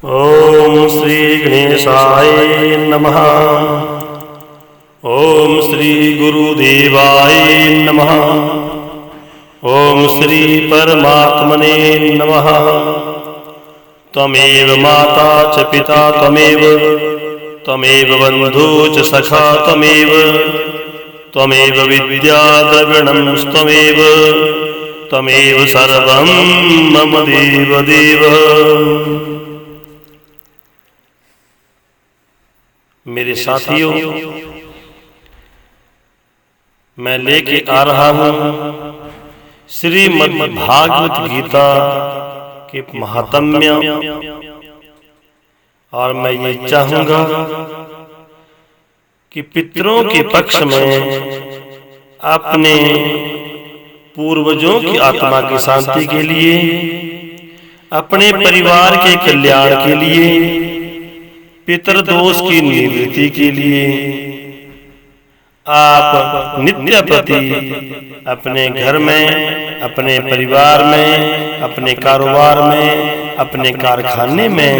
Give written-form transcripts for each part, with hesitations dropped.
ओम श्री गणेशाय नमः। ओम श्री गुरुदेवाय नमः। ओम श्री परमात्मने नमः। त्वमेव माता च पिता त्वमेव बन्धु च सखा त्वमेव विद्या द्रविणं त्वमेव सर्वं मम देव। मेरे साथियों, मैं लेके आ रहा हूं श्रीमद् भागवत गीता के महात्म्य, और मैं ये चाहूंगा कि पितरों के पक्ष में अपने पूर्वजों की आत्मा की शांति के लिए, अपने परिवार के कल्याण के लिए, पितृदोष की निवृत्ति के लिए आप नित्य प्रति अपने घर में, अपने परिवार में, अपने कारोबार में, अपने कारखाने में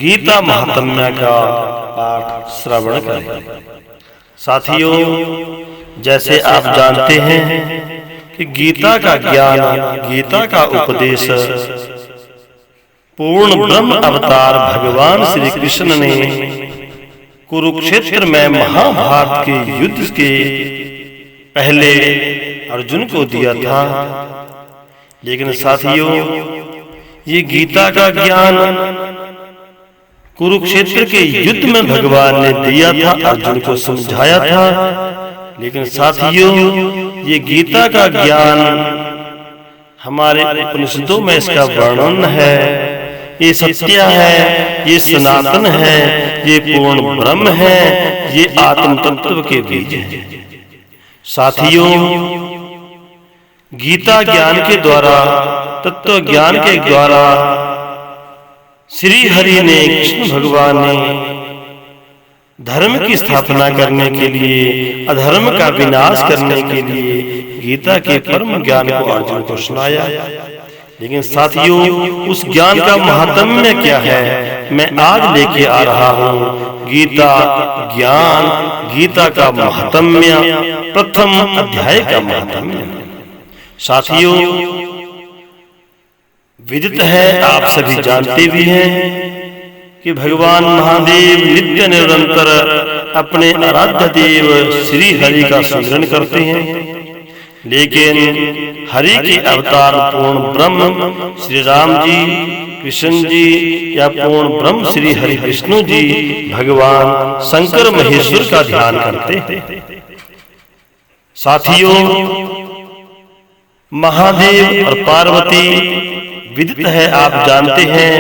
गीता महात्म्य का पाठ श्रवण करें। साथियों, जैसे आप जानते हैं कि गीता का ज्ञान, गीता का उपदेश पूर्ण ब्रह्म अवतार भगवान श्री कृष्ण ने कुरुक्षेत्र में महाभारत के युद्ध के पहले अर्जुन को दिया था। लेकिन साथियों, ये गीता का ज्ञान कुरुक्षेत्र के युद्ध में भगवान ने दिया था, अर्जुन को समझाया था। लेकिन साथियों, ये गीता का ज्ञान हमारे उपनिषदों में इसका वर्णन है। ये सत्य है, ये सनातन है, ये पूर्ण ब्रह्म है, ये आत्म तत्व के बीज है। साथियों, गीता ज्ञान के द्वारा, तत्व ज्ञान के द्वारा श्री हरि ने, कृष्ण भगवान ने धर्म की स्थापना करने के लिए, अधर्म का विनाश करने के लिए गीता के परम ज्ञान को अर्जुन को सुनाया। लेकिन साथियों, उस ज्ञान का महात्म्य क्या है, मैं आज लेके आ रहा हूं गीता ज्ञान, गीता का महात्म्य, प्रथम अध्याय का महात्म्य। साथियों, विदित है, आप सभी जानते भी हैं कि भगवान महादेव नित्य निरंतर अपने आराध्य देव श्री हरि का स्मरण करते हैं। लेकिन हरि के अवतार पूर्ण ब्रह्म श्री राम जी, कृष्ण जी या पूर्ण ब्रह्म श्री हरि विष्णु जी, भगवान शंकर महेश्वर का ध्यान करते हैं। साथियों, महादेव और पार्वती विदित है, आप जानते हैं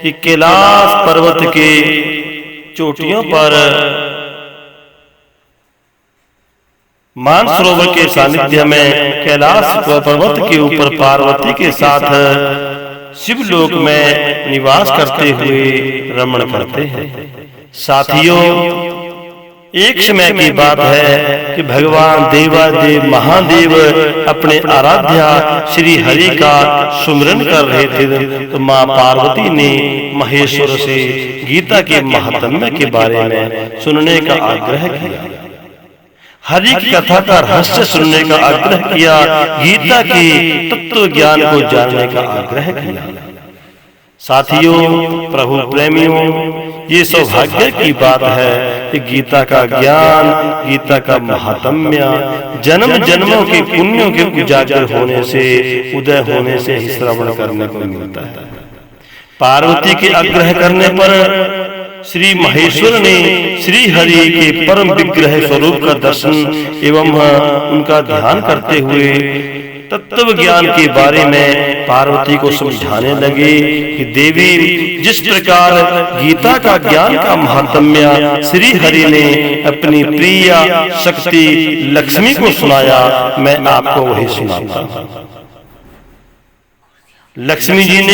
कि कैलाश पर्वत के चोटियों पर मानसरोवर के सानिध्य में कैलाश पर्वत के ऊपर पार्वती के साथ शिवलोक में निवास करते हुए रमण करते हैं। साथियों, एक समय की बात है कि भगवान देवादेव महादेव अपने आराध्या श्री हरि का सुमिरन कर रहे थे, तो माँ पार्वती ने महेश्वर से गीता के महात्म्य के बारे में सुनने का आग्रह किया, हरि की कथा का रहस्य सुनने का आग्रह किया, गीता के तत्व ज्ञान को जानने का आग्रह किया। साथियों, प्रभु प्रेमियों, ये सौभाग्य की बात है कि गीता का ज्ञान, गीता का महात्म्य जन्म जन्मों के पुण्यों के उजागर होने से, उदय होने से ही श्रवण करने को मिलता है। पार्वती के आग्रह करने पर श्री महेश्वर ने श्री हरि के परम विग्रह स्वरूप का दर्शन एवं उनका ध्यान करते हुए तत्व ज्ञान के बारे में पार्वती को समझाने लगे कि देवी, जिस प्रकार गीता का ज्ञान का महात्म्य श्री हरि ने अपनी प्रिय शक्ति लक्ष्मी को सुनाया, मैं आपको वही सुनाता हूं। लक्ष्मी जी ने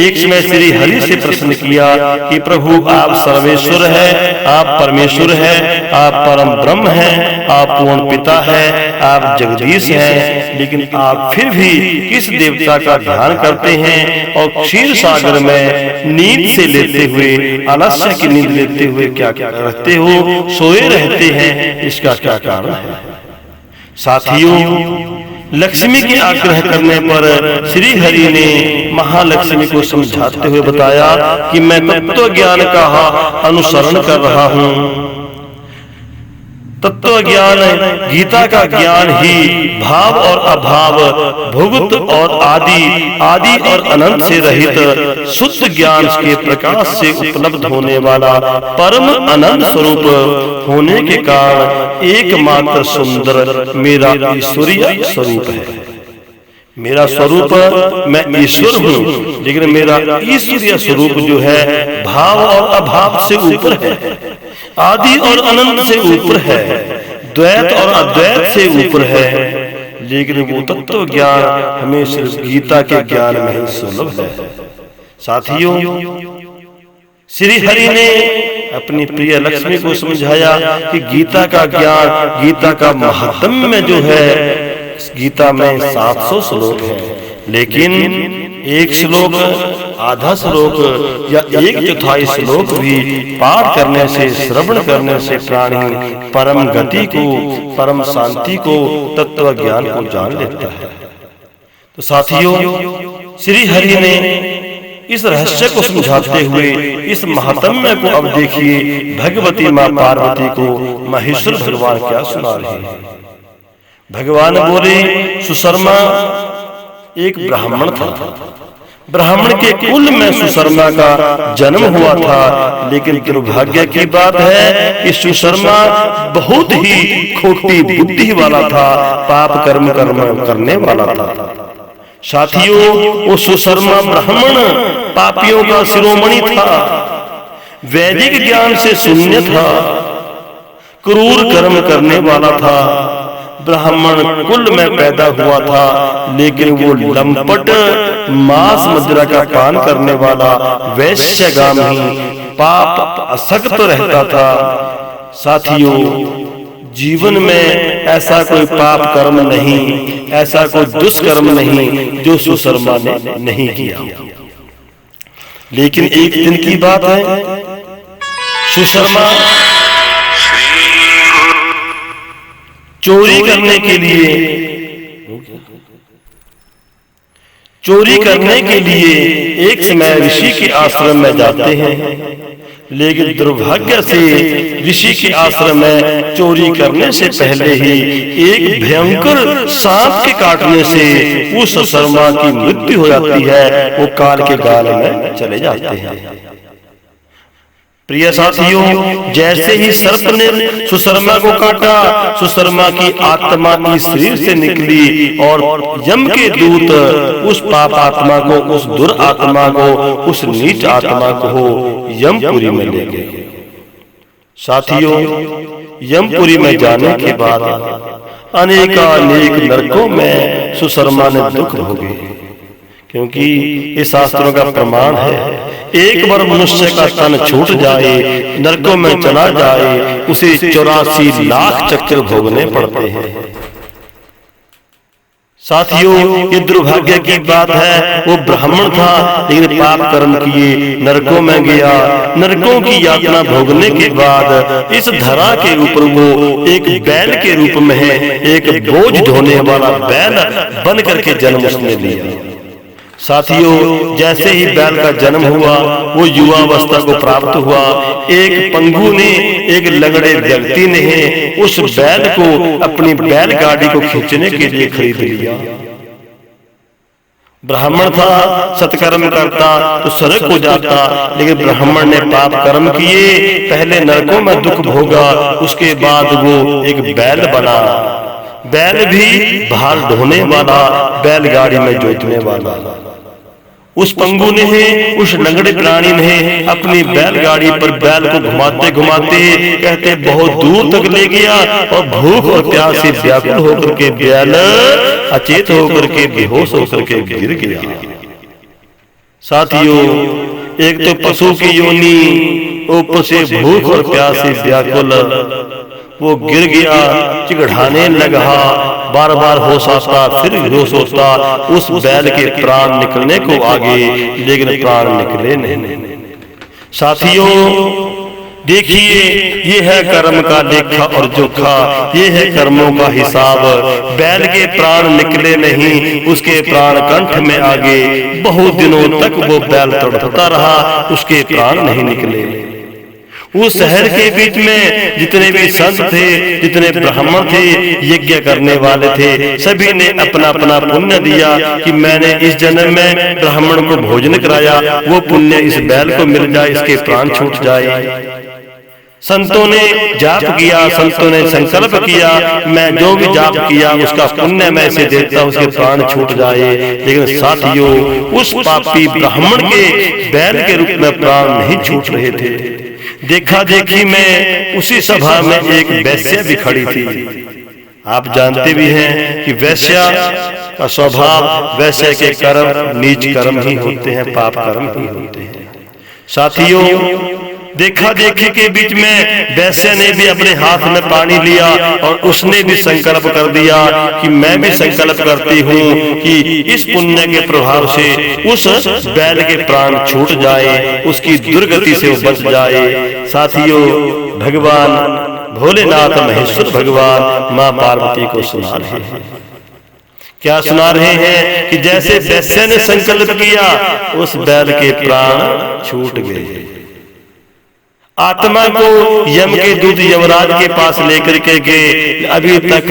एक समय श्री हरि से प्रश्न किया कि प्रभु आप सर्वेश्वर है, आप परमेश्वर है, आप परम ब्रह्म हैं, आप पूर्ण पिता है, आप जगदीश हैं, लेकिन आप फिर भी किस देवता का ध्यान करते हैं और क्षीर सागर में नींद से लेते हुए, आलस्य की नींद लेते हुए क्या क्या करते हो, सोए रहते हैं, इसका क्या कारण है। साथियों, लक्ष्मी के आग्रह करने पर श्री हरि ने महालक्ष्मी को समझाते हुए बताया कि मैं तत्व ज्ञान का अनुसरण कर रहा हूँ। तत्व ज्ञान, गीता का ज्ञान ही भाव और अभाव, भुगत और आदि और अनंत से रहित शुद्ध ज्ञान के प्रकाश से उपलब्ध होने वाला परम अनंत स्वरूप होने के कारण एकमात्र सुंदर मेरा ईश्वरीय स्वरूप है। मेरा स्वरूप, मैं ईश्वर हूँ, लेकिन मेरा ईश्वरीय स्वरूप जो है भाव और अभाव से ऊपर है, आदि और अनंत से ऊपर है, द्वैत और अद्वैत से ऊपर है, लेकिन वो तत्व ज्ञान हमें सिर्फ गीता के ज्ञान में ही सुलभ है। साथियों, श्री हरि ने अपनी प्रिय लक्ष्मी को समझाया कि गीता का ज्ञान, गीता का महात्म्य में जो है, गीता में 700 श्लोक है, लेकिन एक श्लोक, आधा श्लोक या 1/4 श्लोक भी पाठ करने से, श्रवण करने से प्राणी परम गति को, परम शांति को, तत्व ज्ञान को जान लेता है। तो साथियों, श्री हरि ने इस रहस्य को समझाते हुए इस महात्म्य को अब देखिए, भगवती माँ पार्वती को महेश्वर भगवान क्या सुना रहे हैं। भगवान बोले, सुशर्मा एक ब्राह्मण था, ब्राह्मण के कुल में सुशर्मा का जन्म हुआ था, लेकिन दुर्भाग्य की बात है कि सुशर्मा बहुत ही खोटी बुद्धि वाला था, पाप कर्म करने वाला था। साथियों, वो सुशर्मा ब्राह्मण पापियों का शिरोमणि था, वैदिक ज्ञान से शून्य था, क्रूर कर्म करने वाला था, ब्राह्मण कुल में पैदा हुआ था, लेकिन वो लंपट, मांस मदिरा का पान करने वाला, वैश्यगामी, पाप आसक्त रहता था। साथियों, जीवन में ऐसा कोई पाप कर्म नहीं, ऐसा कोई दुष्कर्म नहीं जो सुशर्मा ने नहीं किया। लेकिन एक दिन की बात है, सुशर्मा चोरी करने के लिए एक समय ऋषि के आश्रम में जाते हैं, लेकिन दुर्भाग्य से ऋषि के आश्रम में चोरी करने से पहले ही एक भयंकर सांप के काटने से उस सुशर्मा की मृत्यु हो जाती है, वो काल के गाल में चले जाते हैं। प्रिय साथियों, जैसे ही सर्प ने सुशर्मा को काटा, सुशर्मा की आत्मा इस शरीर से निकली और यम के दूत उस पाप आत्मा को, उस दुर आत्मा को, उस नीच आत्मा को यमपुरी में ले गए। साथियों, यमपुरी में जाने के बाद अनेकानेक नरकों में सुशर्मा ने दुख भोगे, क्योंकि ये शास्त्रों का प्रमाण है, एक बार मनुष्य का तन छूट जाए, नरकों में चला जाए, उसे 84 लाख चक्कर भोगने पड़ते हैं। साथियों, ये दुर्भाग्य की बात है, वो ब्राह्मण था, लेकिन पाप कर्म किए, नरकों में गया। नरकों की यातना भोगने के बाद इस धरा के ऊपर वो एक बैल के रूप में है, एक बोझ ढोने वाला बैल बन करके जन्म उसने लिया। साथियों, जैसे ही बैल का जन्म हुआ, वो युवावस्था को प्राप्त हुआ। एक पंगु ने, एक लंगड़े व्यक्ति ने उस बैल को अपनी बैलगाड़ी को खींचने के लिए खरीद लिया। ब्राह्मण था, सत्कर्म करता तो स्वर्ग को जाता, लेकिन ब्राह्मण ने पाप कर्म किए, पहले नरकों में दुख भोगा, उसके बाद वो एक बैल बना। बैल भी भार ढोने वाला, बैलगाड़ी में जोतने वाला। उस पंगु ने, उस लंगड़े प्राणी ने अपनी बैलगाड़ी पर बैल को घुमाते घुमाते कहते बहुत दूर तक ले गया, और भूख और प्यास से व्याकुल होकर के बैल अचेत होकर के, बेहोश होकर के गिर गया। साथियों, एक तो पशु की योनि, ऊपर से भूख और प्यास से व्याकुल, वो गिर गया, चिढ़ाने लगा, बार बार होश आता, फिर होश होता, उस बैल के प्राण निकलने को आगे, लेकिन प्राण निकले नहीं। साथियों देखिए, ये है कर्म का लेखा और जोखा, ये है कर्मों का हिसाब। बैल के प्राण निकले नहीं, उसके प्राण कंठ में आगे, बहुत दिनों तक वो बैल तड़पता रहा, उसके प्राण नहीं निकले। उस शहर के बीच में जितने भी संत थे, जितने ब्राह्मण थे, यज्ञ करने वाले थे, सभी ने अपना अपना पुण्य दिया कि मैंने इस जन्म में ब्राह्मण को भोजन कराया, वो पुण्य इस बैल को मिल जाए, इसके प्राण छूट जाए। संतों ने जाप किया, संतों ने संकल्प किया, मैं जो भी जाप किया उसका पुण्य मैं इसे देता हूं, उसके प्राण छूट जाए। लेकिन साथियों, उस पापी ब्राह्मण के बैल के रूप में प्राण नहीं छूट रहे थे। देखा देखी में उसी सभा में एक वैश्या भी खड़ी थी। आप जानते भी हैं कि वैश्या का स्वभाव, वैश्य के कर्म नीच कर्म ही होते हैं, पाप कर्म ही होते हैं। साथियों, देखा देखी के बीच में वैश्य ने भी अपने हाथ में पानी लिया और उसने भी संकल्प कर दिया कि मैं भी संकल्प करती हूँ कि इस पुण्य के प्रभाव से उस बैल के प्राण छूट जाए, उसकी दुर्गति से वो बच जाए। साथियों, भगवान भोलेनाथ महेश्वर भगवान माँ पार्वती को सुना रहे हैं। क्या सुना रहे हैं कि जैसे वैश्य ने संकल्प किया, उस बैल के प्राण छूट गए। आत्मा को यम के दूत यमराज के पास लेकर के गए। अभी तक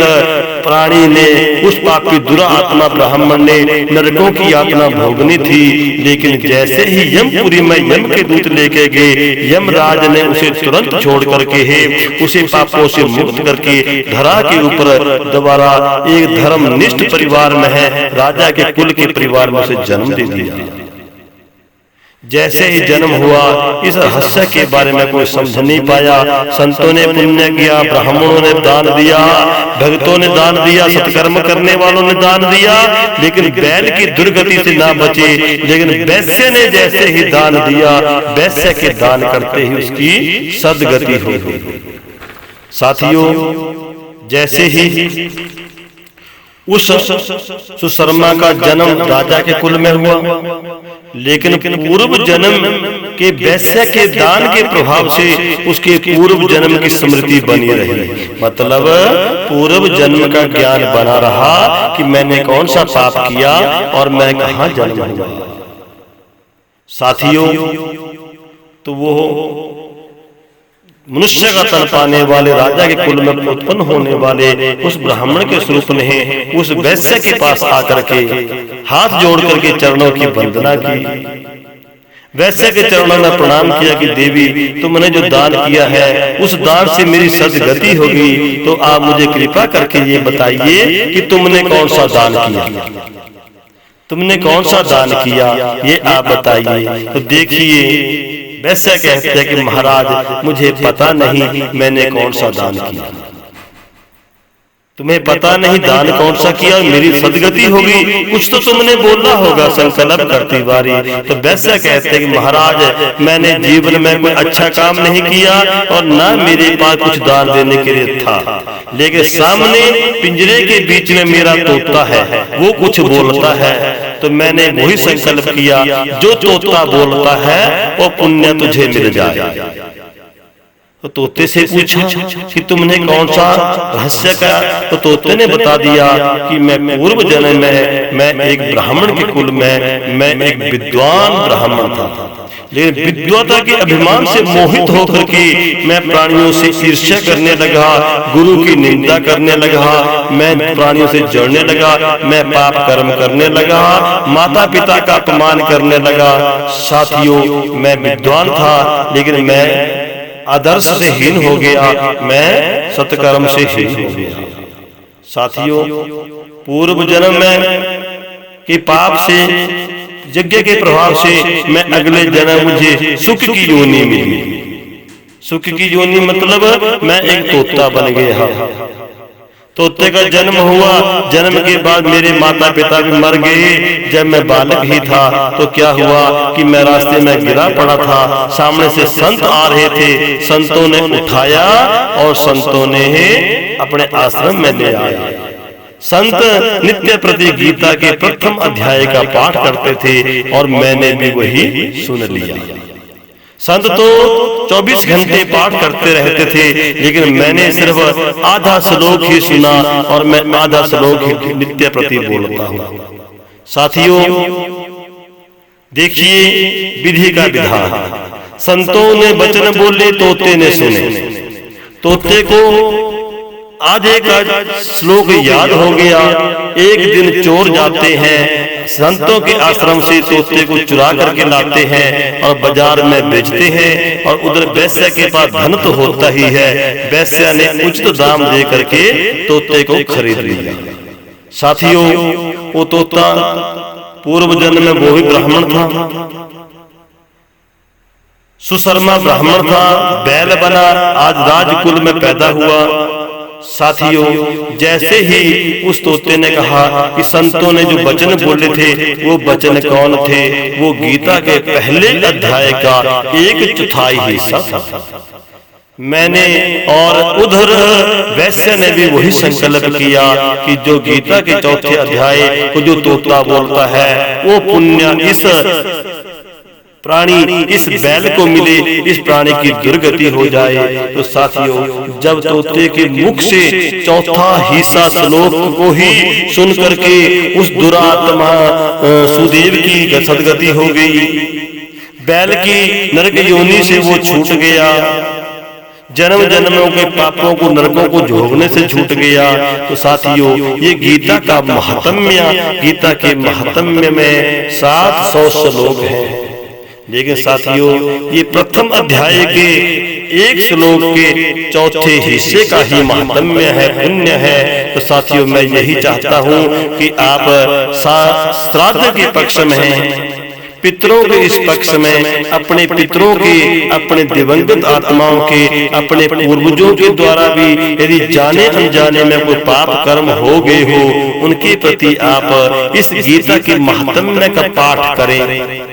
प्राणी ने, उस पापी दुरात्मा ब्राह्मण ने नरकों की यातना भोगनी थी, लेकिन जैसे ही यमपुरी में यम के दूत लेके गए, यमराज ने उसे तुरंत छोड़ करके उसे पापों से मुक्त करके धरा के ऊपर दोबारा एक धर्मनिष्ठ परिवार में है, राजा के कुल के परिवार में उसे जन्म दे दिया। जैसे ही जन्म हुआ, इस रहस्य के बारे में कोई समझ नहीं पाया। संतों ने पुण्य किया, ब्राह्मणों ने दान दिया, भक्तों ने दान दिया, सत्कर्म करने वालों ने दान दिया, लेकिन बैल की दुर्गति से ना बचे। लेकिन वैश्य ने जैसे ही दान दिया, वैश्य के दान करते ही उसकी सद्गति हो गई। साथियों, जैसे ही उस सुशर्मा का जन्म राजा के कुल में हुआ, लेकिन पूर्व जन्म के वैश्य के दान के प्रभाव से उसके पूर्व जन्म की स्मृति बनी रही। मतलब पूर्व जन्म का ज्ञान बना रहा कि मैंने कौन सा पाप किया और मैं कहाँ जन्म हुआ। साथियों, तो वो मनुष्य का तन पाने वाले राजा के कुल में उत्पन्न होने वाले उस ब्राह्मण के स्वरूप ने उस वैश्य के पास आकर के हाथ जोड़ करके चरणों की वंदना की। वैश्य के चरणों में प्रणाम किया कि देवी, तुमने जो दान किया है उस दान से मेरी सद्गति होगी, तो आप मुझे कृपा करके ये बताइए कि तुमने कौन सा दान किया, तुमने कौन सा दान किया, ये आप बताइए। तो देखिए, वैसे कहते हैं कि महाराज मुझे पता नहीं मैंने कौन सा दान किया। तुम्हें पता नहीं दान कौन सा किया, मेरी सद्गति होगी, कुछ तो तुमने बोलना होगा संकल्प करती बारी। तो वैसे कहते हैं कि महाराज मैंने जीवन में कोई अच्छा काम नहीं किया और ना मेरे पास कुछ दान देने के लिए था, लेकिन सामने पिंजरे के बीच में मेरा तोता है, वो कुछ बोलता है, तो मैंने वही संकल्प किया, जो तोता बोलता है वो पुण्य तुझे मिल जाए। तो तोते से पूछा कि तुमने कौन सा रहस्य का, तो तोते ने बता दिया कि मैं पूर्व जन्म में मैं एक ब्राह्मण के कुल में मैं एक विद्वान ब्राह्मण था, लेकिन विद्वता के अभिमान से मोहित होकर के मैं प्राणियों से ईर्ष्या करने लगा, गुरु की निंदा करने लगा, मैं प्राणियों से जड़ने लगा, मैं पाप कर्म करने लगा, माता पिता का अपमान करने लगा। साथियों, मैं विद्वान था लेकिन मैं आदर्श से हीन हो गया, मैं सत्कर्म से हीन हो गया। साथियों, पूर्व जन्म में के पाप से, यज्ञ के प्रभाव से मैं अगले जन्म मुझे सुख की योनि मिली। सुख की योनि मतलब मैं एक तोता बन गया। तोते का जन्म हुआ, जन्म के बाद मेरे माता पिता भी मर गए। जब मैं बालक ही था तो क्या हुआ कि मैं रास्ते में गिरा पड़ा था, सामने से संत आ रहे थे, संतों ने उठाया और संतों ने अपने आश्रम में ले आया। संत नित्य प्रति गीता के प्रथम अध्याय का पाठ करते थे और मैंने भी वही सुन लिया। संत तो 24 घंटे पाठ करते रहते थे, लेकिन मैंने सिर्फ आधा श्लोक ही सुना और मैं आधा श्लोक ही नित्य प्रति बोलता हूँ। साथियों, देखिए विधि का विधान। संतों ने वचन बोले, तोते ने सुने। तोते को आधे का श्लोक याद हो गया। एक दिन चोर जाते हैं, संतों के आश्रम से तोते को चुरा करके लाते हैं और बाजार में बेचते हैं, और उधर वैश्य के पास धन तो होता ही है, वैश्य ने उचित दाम दे करके तोते को खरीद लिया। साथियों, वो तोता पूर्व जन्म में वो भी ब्राह्मण था, सुशर्मा ब्राह्मण था, बैल बना, आज राजकुल में पैदा हुआ। साथियों, जैसे ही उस तोते ने कहा कि संतों ने जो वचन बोले थे वो वचन कौन थे, वो गीता के पहले अध्याय का 1/4 हिस्सा था। मैंने और उधर वैश्य ने भी वही संकल्प किया कि जो गीता के 4थे अध्याय को जो तोता बोलता है वो पुण्य इस प्राणी, इस बैल को मिले, इस प्राणी की दुर्गति हो जाए। तो साथियों, जब तोते के मुख से 4था हिस्सा श्लोक को ही सुन करके उस दुरात्मा सुदेव की सदगति हो गई, बैल की नरक योनि से वो छूट गया, जन्म जन्मों के पापों को, नरकों को भोगने से छूट गया। तो साथियों, ये गीता का महात्म्य, गीता के महात्म्य में 700 श्लोक हैं, लेकिन साथियों ये प्रथम अध्याय के 1 श्लोक के 4थे हिस्से का ही महात्म्य है, पुण्य है। तो साथियों, मैं यही चाहता हूँ कि आप श्राद्ध के पक्ष में, पितरों के इस पक्ष में, अपने पितरों के, अपने दिवंगत आत्माओं के, अपने पूर्वजों के द्वारा भी यदि जाने अनजाने में कोई पाप कर्म हो गए हो, उनके प्रति आप इस गीता के महात्म्य का पाठ करें।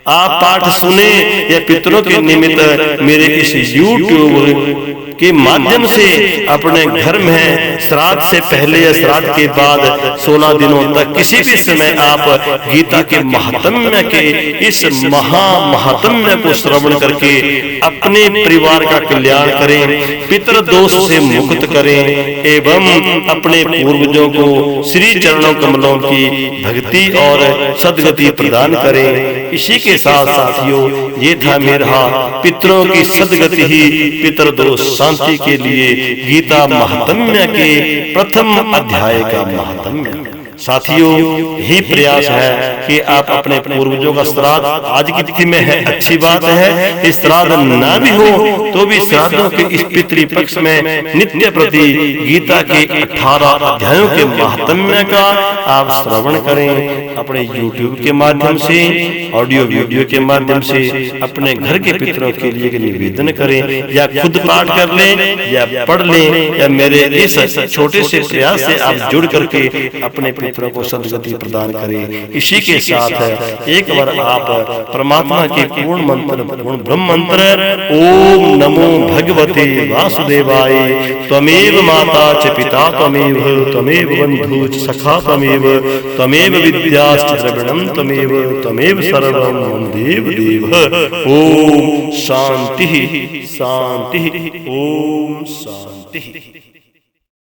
आप पाठ सुने या पितरों के निमित्त मेरे इस YouTube के माध्यम से अपने घर में श्राद्ध से पहले या श्राद्ध के बाद 16 दिनों तक किसी भी समय आप गीता के महात्म्य के इस महात्म्य को श्रवण करके अपने परिवार का कल्याण करें, पितृ दोष से मुक्त करें एवं अपने पूर्वजों को श्री चरणों कमलों की भक्ति और सद्गति प्रदान करें। इसी के साथ साथियों, ये था मेरा पितरों की सद्गति ही पितृ दोष शांति के लिए गीता महात्म्य के प्रथम अध्याय का महात्म्य। साथियों, यही प्रयास है कि आप अपने पूर्वजों का श्राद्ध आज की तिथि में है, अच्छी बात है। इस श्राद्ध ना भी हो तो भी श्राद्धों के इस पितृपक्ष में नित्य प्रति गीता के 18 अध्यायों के महात्म्य का आप श्रवण करें। अपने YouTube के माध्यम से, ऑडियो वीडियो के माध्यम से अपने घर के पितरों के लिए निवेदन करें, या खुद पाठ कर लें या पढ़ लें, या मेरे इस छोटे से प्रयास से आप जुड़ करके अपने पितरों को सद्गति प्रदान करें। इसी के साथ एक बार आप परमात्मा के पूर्ण मंत्र, पूर्ण ब्रह्म मंत्र ओम नमो भगवते वासुदेवाय, त्वमेव माता च पिता त्वमेव, त्वमेव बंधु च सखा त्वमेव, त्वमेव विद्याश्च द्रविणं त्वमेव, त्वमेव सर्वं मम देव देव। ओम शांति शांति, ओम शांति।